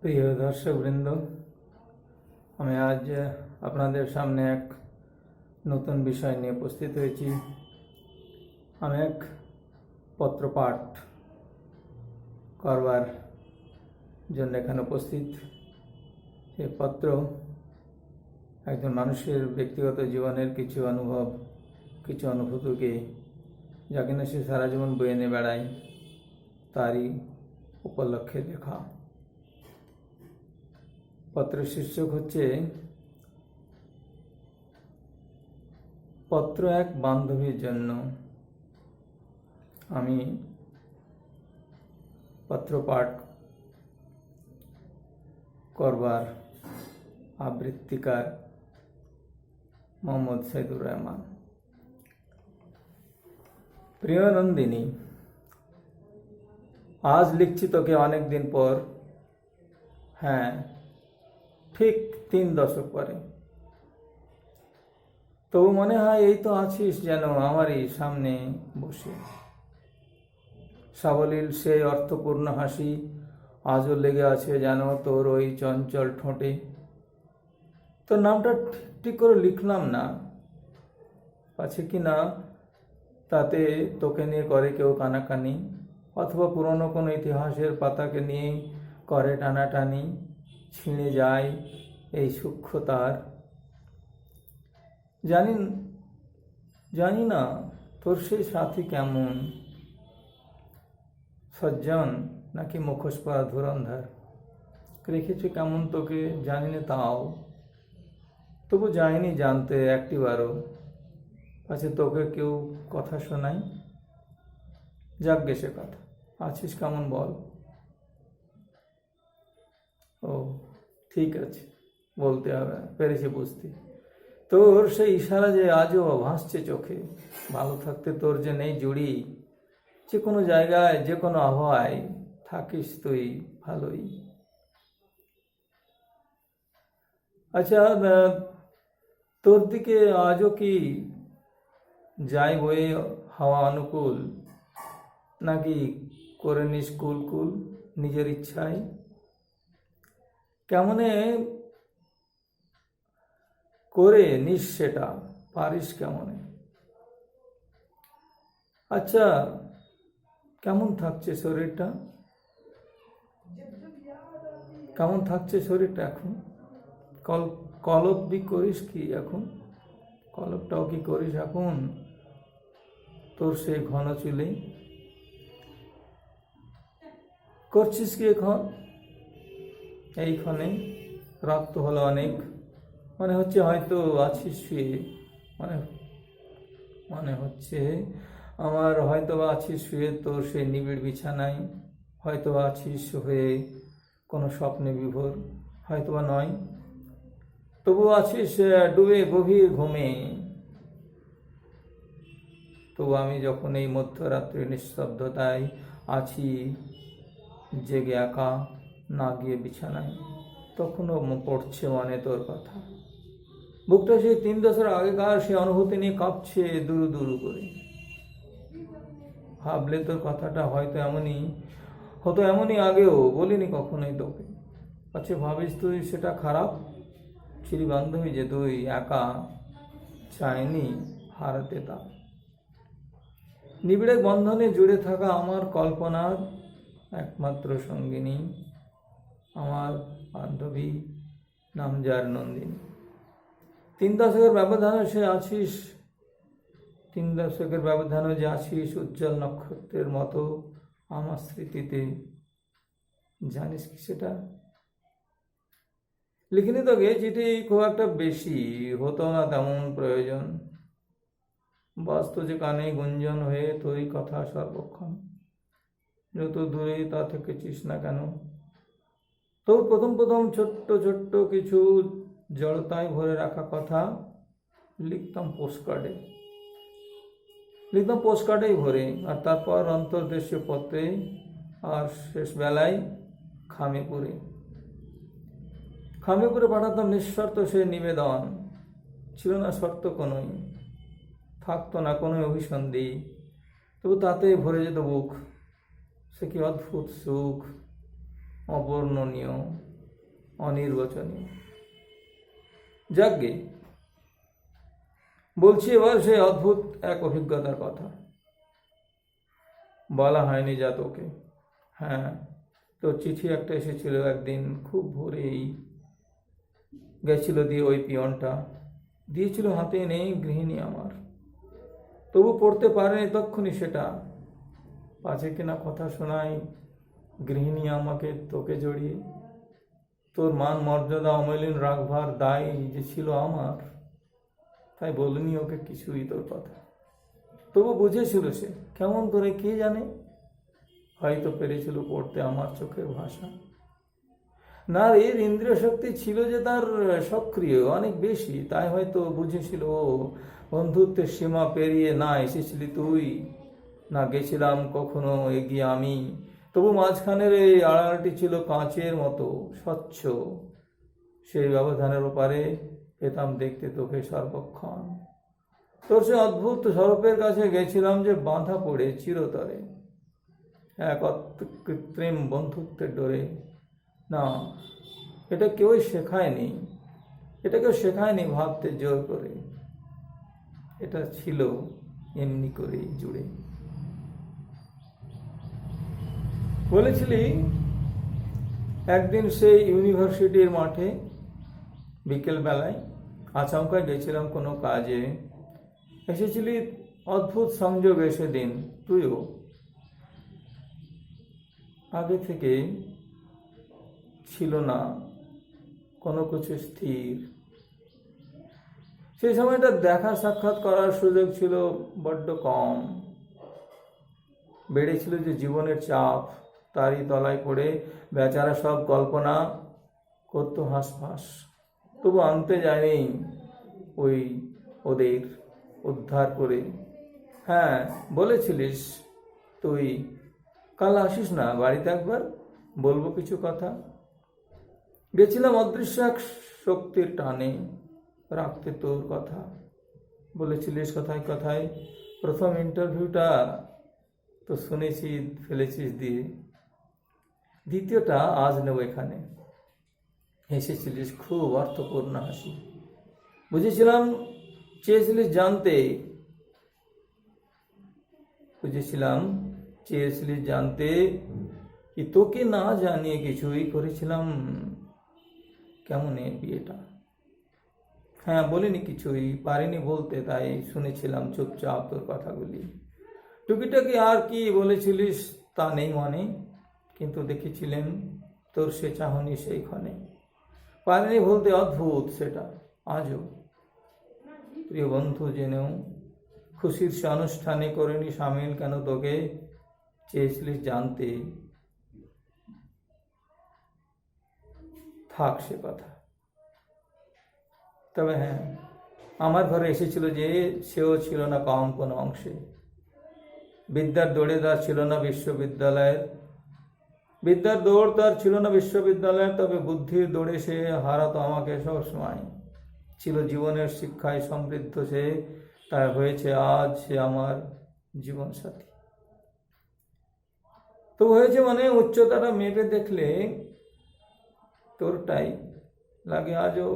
প্রিয় দর্শকবৃন্দ, আমি আজ আপনাদের সামনে এক নতুন বিষয় নিয়ে উপস্থিত হয়েছি। আমি এক পত্রপাঠ করবার জন্য এখানে উপস্থিত। এই পত্র একজন মানুষের ব্যক্তিগত জীবনের কিছু অনুভব, কিছু অনুভূতিকে যা কিনা সে সারা জীবন বয়ে নিয়ে বেড়ায়, তারই উপলক্ষে লেখা। পত্রের শীর্ষক হচ্ছে পত্র এক বান্ধবীর জন্য। আমি পত্র পাঠ করবার আবৃত্তিকার মোহাম্মদ সাইদুর রহমান। প্রিয় নন্দিনী, আজ লিখছি তোকে অনেক দিন পর। হ্যাঁ, ঠিক 3 দশক পরে। তবু মনে হয় এই তো আছিস যেন আমারই সামনে বসে। সাবলীল সেই অর্থপূর্ণ হাসি আজও লেগে আছে যেন তোর ওই চঞ্চল ঠোঁটে। তোর নামটা ঠিক করে লিখলাম না, পাছে কি না তাতে তোকে নিয়ে করে কেউ কানাকানি, অথবা পুরনো কোনো ইতিহাসের পাতাকে নিয়ে করে টানাটানি, ছিঁড়ে যায় এই সূক্ষ্ম তার। জানি না তোর সেই সাথী কেমন, সজ্জন নাকি মুখোশ পরা ধুরন্ধর। রেখেছে কেমন তোকে জানি না, তাও তবু যায়নি জানতে একটিবারও, পাছে তোকে কেউ কথা শোনাই। যাকগে সে কথা, আছিস কেমন বল। ও ঠিক আছে, বলতে হবে, পেরেছি বুঝতে। তোর সেই ইশারা যে আজও ভাসছে চোখে, ভালো থাকতে তোর যে নেই জুড়ি। যে কোনো জায়গায় যে কোনো আবহাওয়ায় থাকিস তুই ভালোই। আচ্ছা, তোর দিকে আজও কি যাই বয়ে হাওয়া অনুকূল, নাকি করে নিস কুল নিজের ইচ্ছায়? কেমনে করে নিস সেটা পারিস কেমনে? আচ্ছা, কেমন থাকছে শরীরটা? কেমন থাকছে শরীরটা এখন? কলপ কি করিস কি এখন? কলপটাও কি করিস এখন তোর সেই ঘন চুলে? করছিস কি এখন? এইখানে রাত তো হলো অনেক, মনে হচ্ছে হয়তো আছিস শুয়ে। মনে হচ্ছে আমার হয়তো বা আছিস শুয়ে তোর সেই নিবিড় বিছানায়, হয়তো আছিস হয়ে কোনো স্বপ্নে বিভোর, হয়তো বা নয়, তবু আছিস ডুবে গভীর ঘুমে। তবু আমি যখন এই মধ্যরাত্রির নিস্তব্ধতায় আছি জেগে একা, না গিয়ে বিছানায়, তখনও পড়ছে মনে তোর কথা। বুকটা সেই 3 দশক আগেকার সে অনুভূতি নিয়ে কাঁপছে দুরু দুরু করে। ভাবলে তোর কথাটা হয়তো এমনই আগেও বলিনি কখনোই তোকে। আচ্ছা, ভাবিস তুই সেটা খারাপ? ছিলি বান্ধবী যে তুই একা, চাইনি হারাতে তা। নিবিড় বন্ধনে জুড়ে থাকা আমার কল্পনার একমাত্র সঙ্গিনী, আমার বান্ধবী, নাম যার নন্দিনী। 3 দশকের ব্যবধানে যে আছিস উজ্জ্বল নক্ষত্রের মতো আমার স্মৃতিতে। জানিস কি সেটা? লিখিনি তোকে চিঠি খুব একটা বেশি, হতো না তেমন প্রয়োজন। বাস্তু যে কানে গুঞ্জন হয়ে তোরই কথা সর্বক্ষণ, যত দূরে তা থেকেছিস না কেন। তো প্রথম ছোট্ট ছোট্ট কিছু জড়তায় ভরে রাখা কথা লিখতাম পোস্টকার্ডেই ভরে, আর তারপর অন্তর্দেশীয় পত্রে, আর শেষ বেলায় খামে পুরে পাঠাতাম নিঃশর্ত সে নিবেদন। ছিল না শর্ত কোনোই, থাকতো না কোনো অভিসন্ধি, তবু তাতে ভরে যেত বুক। সে কি অদ্ভুত সুখ, অবর্ণনীয়। অনির্বচনীয়। যাকগে, বলছি এবার সেই অদ্ভুত এক অভিজ্ঞতার কথা। বলা হয়নি যা তোকে। হ্যাঁ, তোর চিঠি একটা এসেছিল একদিন খুব ভোরেই, গেছিল দিয়ে ওই পিয়নটা দিয়েছিল হাতে, নেই গৃহিণী আমার, তবু পড়তে পারেনি তক্ষুনি সেটা। পাছে কিনা কথা শোনাই গৃহিণী আমাকে তোকে জড়িয়ে, তোর মান মর্যাদা অমলিন রাখবার দায় যে ছিল আমার, তাই বলিনি ওকে কিছুই তোর কথা। তবু বুঝেছিল সে কেমন করে কে জানে, হয়তো পেরেছিল পড়তে আমার চোখের ভাষা। নারীর ইন্দ্রিয় শক্তি ছিল যে তার সক্রিয় অনেক বেশি, তাই হয়তো বুঝেছিল ও বন্ধুত্বের সীমা পেরিয়ে না এসেছিলি তুই, না গেছিলাম কখনো এগিয়ে আমি। তবু মাঝখানের এই আড়ালটি ছিল কাঁচের মতো স্বচ্ছ, সেই ব্যবধানের ওপারে পেতাম দেখতে তোকে সর্বক্ষণ। তোর সে অদ্ভুত স্বরূপের কাছে গেছিলাম যে বাঁধা পড়ে চিরতরে এক কৃত্রিম বন্ধুত্বের ডোরে। না, এটা কেউই শেখায়নি, এটা কেউ শেখায়নি ভাবতে জোর করে, এটা ছিল এমনি করেই জুড়ে। বলেছিলি একদিন সেই ইউনিভার্সিটির মাঠে বিকেল বেলায় আচমকায় গেছিলাম কোনো কাজে, এসেছিলি অদ্ভুত সংযোগে সেদিন তুইও। আগে থেকে ছিল না কোনো কিছু স্থির, সেই সময়টা দেখা সাক্ষাৎ করার সুযোগ ছিল বড্ড কম। বেড়েছিল যে জীবনের চাপ, তারই তলায় পড়ে বেচারা সব কল্পনা করতো হাঁসফাঁস, তবু আনতে যায়নি ওই ওদের উদ্ধার করে। হ্যাঁ, বলেছিলিস তুই কাল আসিস না বাড়িতে একবার, বলবো কিছু কথা। গেছিলাম অদৃশ্য এক শক্তির টানে রাখতে তোর কথা। বলেছিলিস কথায় কথায় প্রথম ইন্টারভিউটা তো শুনেছি ফেলেছিস দিয়ে, দ্বিতীয়টা আজ নেব এখানে। হেসেছিলিস খুব অর্থপূর্ণ হাসি। বুঝেছিলাম চেয়েছিলিস জানতে, চেয়েছিলিস জানতে কি তোকে না জানিয়ে কিছুই করেছিলাম কেমন বিয়েটা। হ্যাঁ, বলিনি কিছুই, পারিনি বলতে, তাই শুনেছিলাম চুপচাপ তোর কথাগুলি। টুকিটাকি আর কি বলেছিলিস তা নেই মনে, কিন্তু দেখেছিলেন তোর সে চাহনি সেইখানে। পারিনি বলতে, অদ্ভুত সেটা আজও। প্রিয় বন্ধু জেনেও খুশির সে অনুষ্ঠানে করিনি সামিল কেন তোকে, চেয়েছিলিস জানতে, থাক সে কথা। তবে হ্যাঁ, আমার ঘরে এসেছিল যে সেও ছিল না কম কোনো অংশে। বিদ্যার দৌড়ে তার ছিল না বিশ্ববিদ্যালয়ের, বিদ্যার দৌড় তার ছিল না বিশ্ববিদ্যালয়ের, তবে বুদ্ধির দৌড়ে সে হারাতো আমাকে সবসময়। ছিল জীবনের শিক্ষায় সমৃদ্ধ সে, তাই হয়েছে আজ সে আমার জীবন সাথী। তো হয়েছে মানে উচ্চতাটা মেপে দেখলে তোরটাই লাগে আজও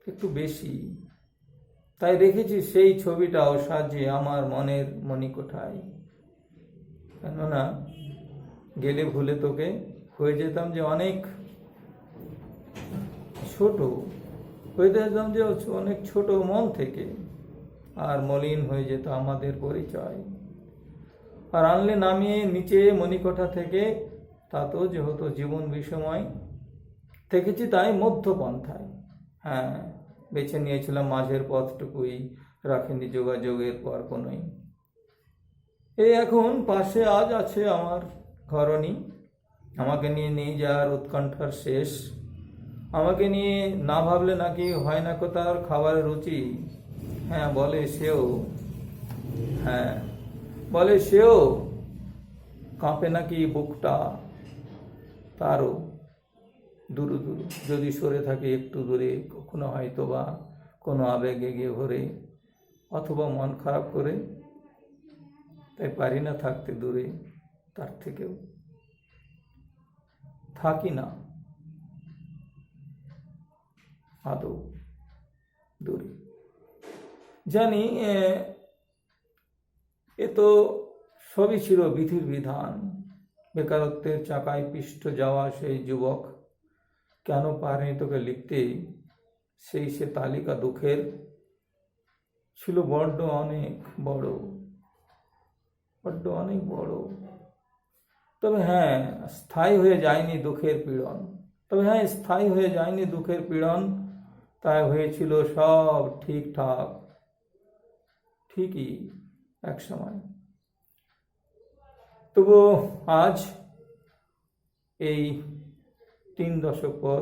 একটু বেশি, তাই রেখেছি সেই ছবিটাও সাজিয়ে আমার মনের মণিকোঠায়। কেননা গেলে ভুলে তোকে হয়ে যেতাম যে অনেক ছোট, হয়ে যেতাম যে অনেক ছোট মন থেকে, আর মলিন হয়ে যেত আমাদের পরিচয়। আর আনলে নামিয়ে নিচে মণিকোঠা থেকে, তা তো যে হতো জীবন বিষময়। থেকেছি তাই মধ্যপন্থায়। হ্যাঁ, বেছে নিয়েছিলাম মাঝের পথটুকুই, রাখিনি যোগাযোগের পর কোনোই। এই এখন পাশে আজ আছে আমার ঘরণী, আমাকে নিয়ে নেই যার উৎকণ্ঠার শেষ। আমাকে নিয়ে না ভাবলে নাকি হয় না তার খাবারের রুচি। হ্যাঁ, বলে সেও কাঁপে নাকি বুকটা তারও, দূর দূর যদি সরে থাকে একটু দূরে, কখনো হয়তো বা কোনো আবেগে গিয়ে ভরে, অথবা মন খারাপ করে, তাই পারি না থাকতে দূরে তার থেকেও। থাকি না, আদৌ দূরে। জানি এ তো সবই ছিল বিধির বিধান। বেকারত্বের চাকায় পিষ্ট যাওয়া সেই যুবক কেন পারেনি তোকে লিখতে, সেই সে তালিকা দুঃখের ছিল বড্ড অনেক বড়, বড্ড অনেক বড়। তবে হ্যাঁ, স্থায়ী হয়ে যায়নি দুঃখের পীড়ন। স্থায়ী হয়ে যায়নি দুঃখের পীড়ন। তাই হয়েছিল সব ঠিকঠাক, ঠিকই এক সময়। তবু আজ এই 3 দশক পর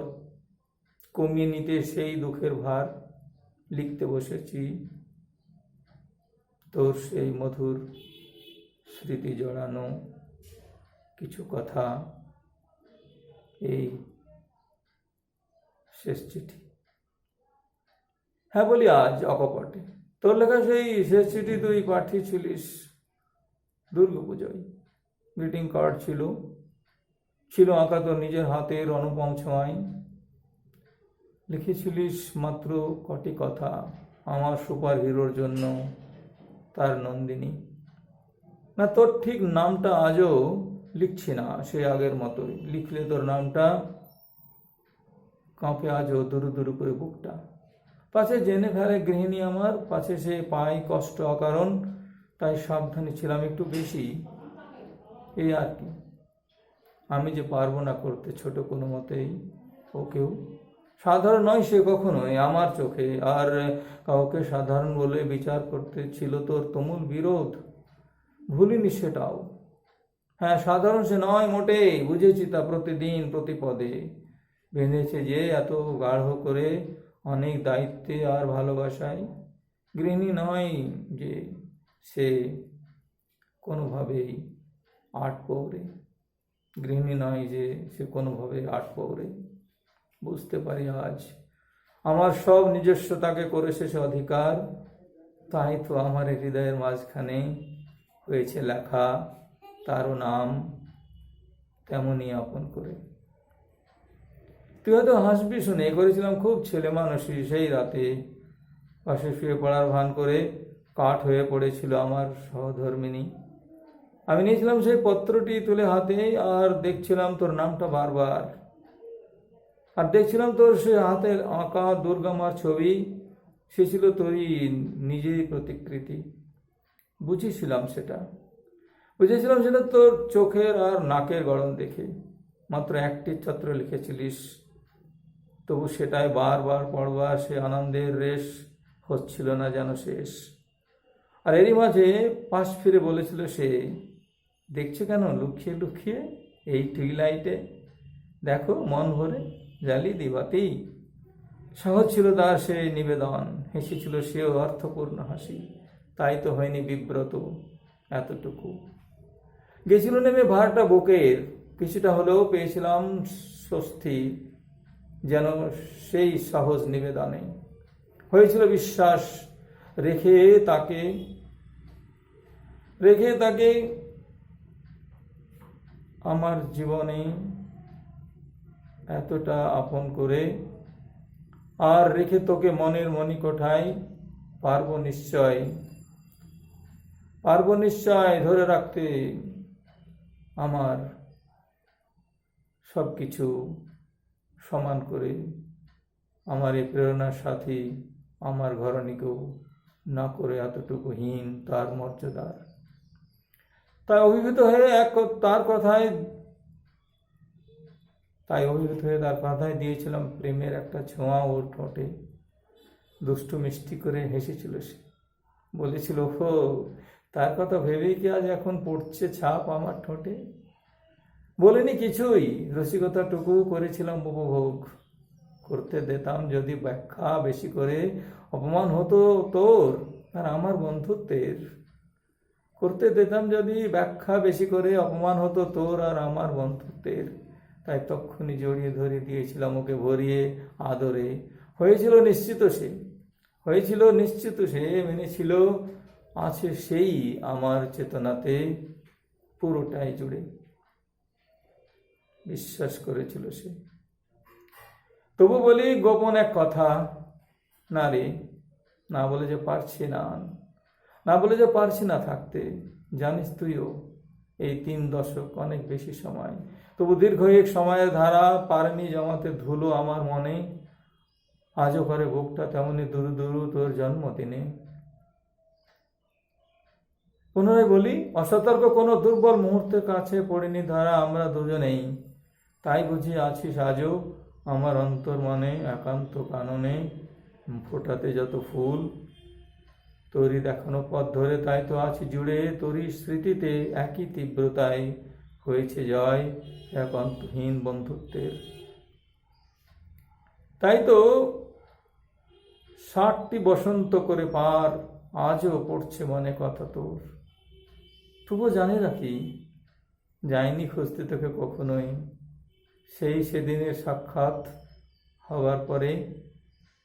কমিয়ে নিতে সেই দুঃখের ভার লিখতে বসেছি তোর সেই মধুর স্মৃতি জড়ানো কিছু কথা, এই শেষ চিঠি। হ্যাঁ বলি আজ অকপটে, তোর লেখা সেই শেষ চিঠি তুই পাঠিয়েছিলিস দুর্গাপুজোয়। গ্রিটিং কার্ড ছিল আঁকা তোর নিজের হাতের অনুপম ছোঁয়ায়। লিখেছিলিস মাত্র কটি কথা আমার সুপার হিরোর জন্য, তার নন্দিনী। না, তোর ঠিক নামটা আজও লিখছি না সে আগের মতোই। লিখলে তোর নামটা কাঁপে আজও দুরু দুরু করে বুকটা। পাছে জেনে ফেলে গৃহিণী আমার, পাছে সে পায় কষ্ট অকারণ, তাই সাবধানী ছিলাম একটু বেশি। এই আর কি, আমি যে পারবো না করতে ছোট কোনো মতেই ওকেও। সাধারণ নয় সে কখনোই আমার চোখে, আর কাউকে সাধারণ বলে বিচার করতে ছিল তোর তুমুল বিরোধ। ভুলিনি সেটাও। হ্যাঁ, সাধারণ সে নয় মোটেই, বুঝেছি তা প্রতিদিন প্রতিপদে। বেঁধেছে যে এত গাঢ় করে অনেক দায়িত্বে আর ভালোবাসায়। গৃহিণী নয় যে সে কোনোভাবেই আট পৌরে। বুঝতে পারি আজ আমার সব নিজস্বতাকে করেছে সে অধিকার। তাই তো আমার হৃদয়ের মাঝখানে হয়েছে লেখা তারও নাম তেমনই আপন করে। তুই হয়তো হাসবি শুনে, করেছিলাম খুব ছেলে মানুষই সেই রাতে। পাশে শুয়ে পড়ার ভান করে কাঠ হয়ে পড়েছিল আমার সহধর্মিনী। আমি নিয়েছিলাম সেই পত্রটি তুলে হাতে, আর দেখছিলাম তোর নামটা বারবার, আর দেখছিলাম তোর সে হাতের আঁকা দুর্গামার ছবি। সে ছিল তোরই নিজেই প্রতিকৃতি। বুঝেছিলাম সেটা তোর চোখের আর নাকের গড়ন দেখে। মাত্র একটি ছত্র লিখেছিলিস, তবু সেটাই বারবার পড়বার সে আনন্দের রেশ হচ্ছিল না যেন শেষ। আর এরই মাঝে পাশ ফিরে বলেছিল সে, দেখছো কেন লুকিয়ে লুকিয়ে এই টুইলাইটে, দেখো মন ভরে জ্বালি দিবাতি। সহজ ছিল তার সেই নিবেদন, হেসেছিল সেও অর্থপূর্ণ হাসি। তাই তো হয়নি বিব্রত এতটুকু। গেছিল নেমে ভারটা বুকের, কিছুটা হলেও পেয়েছিলাম স্বস্তি যেন সেই সহজ নিবেদনে। হয়েছিল বিশ্বাস, রেখে তাকে আমার জীবনে এতটা আপন করে, আর রেখে তোকে মনের মণিকোঠায় পারবো নিশ্চয় ধরে রাখতে আমার সব কিছু সমান করে। আমার এই প্রেরণার সাথী আমার ঘরণীকেও না করে এতটুকু হীন তার মর্যাদার। তাই অভিভূত হয়ে তার কথায় দিয়েছিলাম প্রেমের একটা ছোঁয়া ওর ঠোঁটে। দুষ্টু মিষ্টি করে হেসেছিল সে, বলেছিল হো তার কথা ভেবেই কি আজ এখন পড়ছে ছাপ আমার ঠোঁটে। বলিনি কিছুই, রসিকতাটুকু করেছিলাম উপভোগ। করতে দিতাম যদি ব্যাখ্যা বেশি করে, অপমান হতো তোর আর আমার বন্ধুত্বের। তাই তক্ষুনি জড়িয়ে ধরে দিয়েছিলাম ওকে ভরিয়ে আদরে। হয়েছিল নিশ্চিত সে মেনেছিল, আছে সেই আমার চেতনাতে পুরোটাই জুড়ে। বিশ্বাস করেছিল সে। তবু বলি গোপন এক কথা, না রে, না বলে যে পারছি না, না বলে যে পারছি না থাকতে। জানিস তুইও এই 3 দশক অনেক বেশি সময়, তবু দীর্ঘ এক সময়ের ধারা পারেনি জমাতে ধুলো আমার মনে। আজও করে বুকটা তেমনি দুরু দুরু তোর জন্মদিনে। পুনরায় বলি, অসতর্ক কোনো দুর্বল মুহূর্তের কাছে পড়িনি ধরা আমরা দুজনেই। তাই বুঝি আছিস আজও আমার অন্তর মনে একান্ত কাননে। ফোটাতে যত ফুল তোরই দেখানো পথ ধরে, তাই তো আছি জুড়ে তোরই স্মৃতিতে একই তীব্রতায় হয়েছে জয় এক অন্তহীন বন্ধুত্বের। তাই তো 60টি বসন্ত করে পার, আজও পড়ছে মনে কথা তোর। তবুও জানি রাখি, যাইনি খুঁজতে তোকে কখনোই। সেদিনের সাক্ষাৎ হবার পরে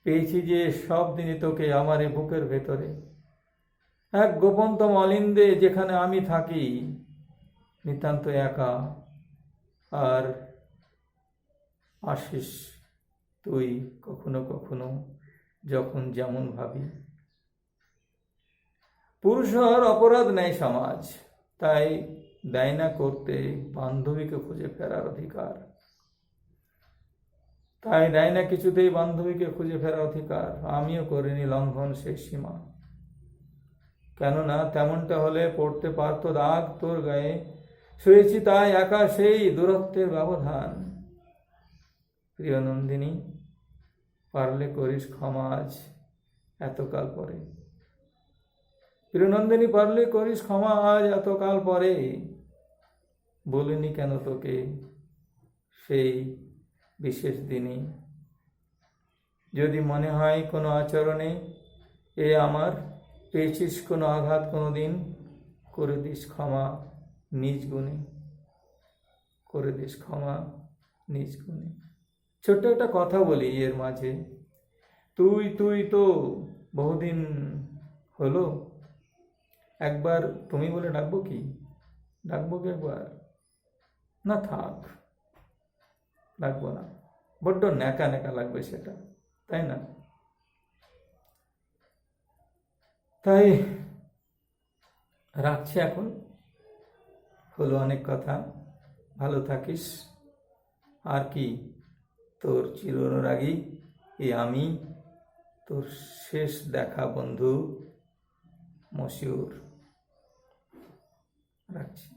পেয়েছি যে সব দিনই তোকে আমার এ বুকের ভেতরে। এক গোপনতম অলিন্দে যেখানে আমি থাকি নিতান্ত একা, আর আসিস তুই কখনো কখনো যখন যেমন ভাবি। পুরুষ হওয়ার অপরাধ নেই সমাজ, তাই দেয় না করতে বান্ধবীকে খুঁজে ফেরার অধিকার। তাই দেয় না কিছুতেই বান্ধবীকে খুঁজে ফেরার অধিকার। আমিও করিনি লঙ্ঘন সেই সীমা, কেননা তেমনটা হলে পড়তে পারতো দাগ তোর গায়ে। শুয়েছি তাই একা সেই দূরত্বের ব্যবধান। প্রিয় নন্দিনী, পারলে করিস ক্ষমা আজ এতকাল পরে। প্রিয় নন্দিনী, পারলে করিস ক্ষমা আজ এতকাল পরে। বলিনি কেন তোকে সেই বিশেষ দিনে। যদি মনে হয় কোনো আচরণে এ আমার পেয়েছিস কোনো আঘাত কোনো দিন, করে দিস ক্ষমা নিজ গুণে, করে দিস ক্ষমা নিজ গুণে। ছোট্ট একটা কথা বলি এর মাঝে, তুই তুই তো বহুদিন হলো, একবার তুমি বলে ডাকবো কি? ডাকবো কি একবার? না থাক, ডাকবো না, বড্ড ন্যাকা ন্যাকা লাগবে সেটা, তাই না? তাই রাখছি এখন, হলো অনেক কথা। ভালো থাকিস। আর কি, তোর চির অনুরাগী এই আমি, তোর শেষ দেখা বন্ধু মশিউর। রাখছি।